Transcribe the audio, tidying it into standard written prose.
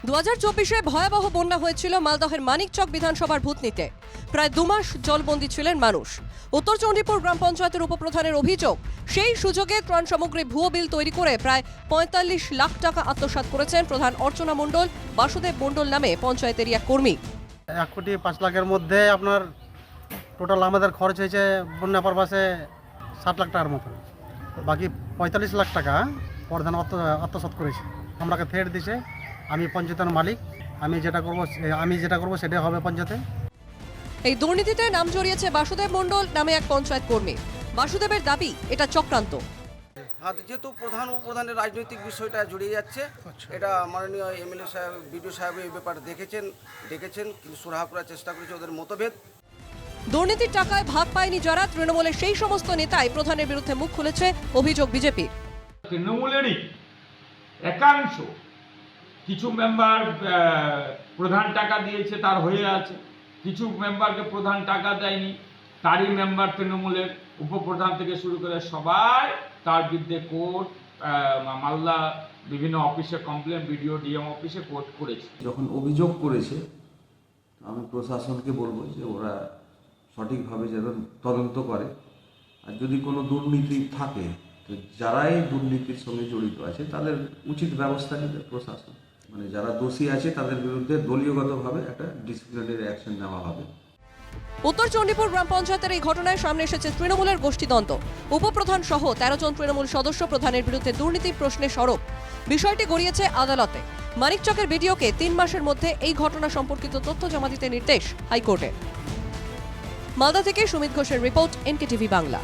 2024-এ ভয়াবহ বন্যা হয়েছিল মালদহের মানিকচক বিধানসভার ভূতনিতে। প্রায় 2 মাস জলবন্দী ছিলেন মানুষ। উত্তর চণ্ডীপুর গ্রাম পঞ্চায়েতের উপপ্রধানের অভিযোগ, সেই সুযোগে ত্রাণ সামগ্রী ভুয়ো বিল তৈরি করে প্রায় 45 লাখ টাকা আত্মসাৎ করেছেন প্রধান অর্চনা মণ্ডল, বাসুদেব মণ্ডল নামে পঞ্চায়েতের এক কর্মী। 1,05,00,000-এর মধ্যে আপনার টোটাল আমাদের খরচ হয়েছে বন্যা পারপাসে 7 লাখ টাকার মতো। বাকি 45 লাখ টাকা প্রধান আত্মসাৎ করেছে। আমাকে ফের দিছে। আমি পঞ্চায়েতের মালিক, আমি যেটা করব সেটাই হবে পঞ্চায়েতে। এই দুর্নীতিতে নাম জড়িয়েছে বাসুদেব মণ্ডল নামে এক পঞ্চায়েত কর্মী। বাসুদেবের দাবি, এটা চক্রান্ত। যেহেতু প্রধান উপপ্রধানের রাজনৈতিক বিষয়টা জড়িয়ে যাচ্ছে, এটা মাননীয় এমএলএ সাহেব, বিডিও সাহেব এই ব্যাপারে ডেকেছেন, কিন্তু সুরাহা করার চেষ্টা করেছে ওদের মতভেদ। দুর্নীতির টাকায় ভাগ পায়নি যারা, তৃণমূলের সেই সমস্ত নেতাই প্রধানের বিরুদ্ধে মুখ খুলেছে, অভিযোগ বিজেপির। তৃণমূলেরই একাংশ কিছু মেম্বার প্রধান টাকা দিয়েছে, তার হয়ে আছে। কিছু মেম্বারকে প্রধান টাকা দেয়নি, তারই মেম্বার তৃণমূলের উপপ্রধান থেকে শুরু করে সবাই তার বিরুদ্ধে কোর্ট, মালদা বিভিন্ন অফিসে কমপ্লেন, বিডিও ডিএম অফিসে কোর্ট করেছে। যখন অভিযোগ করেছে, আমি প্রশাসনকে বলবো যে ওরা সঠিকভাবে যেন তদন্ত করে। আর যদি কোনো দুর্নীতি থাকে, তো যারাই দুর্নীতির সঙ্গে জড়িত আছে তাদের উচিত ব্যবস্থা নেবে প্রশাসন। মানে যারা দোষী আছে তাদের বিরুদ্ধে দলীয়গতভাবে একটা ডিসিপ্লিনারি অ্যাকশন নেওয়া হবে। উত্তর চণ্ডীপুর গ্রাম পঞ্চায়েতের এই ঘটনায় সামনে এসেছে তৃণমূলের গোষ্ঠীদ্বন্দ্ব। উপপ্রধান সহ 13 জন তৃণমূল সদস্য প্রধানের বিরুদ্ধে দুর্নীতির প্রশ্নে সরব। বিষয়টি গড়িয়েছে আদালতে। মানিকচকের বিডিওকে 3 মাসের মধ্যে এই ঘটনা সম্পর্কিত তথ্য জমা দিতে নির্দেশ হাইকোর্টের। মালদা থেকে সুমিত ঘোষের রিপোর্ট, এনকেটিভি বাংলা।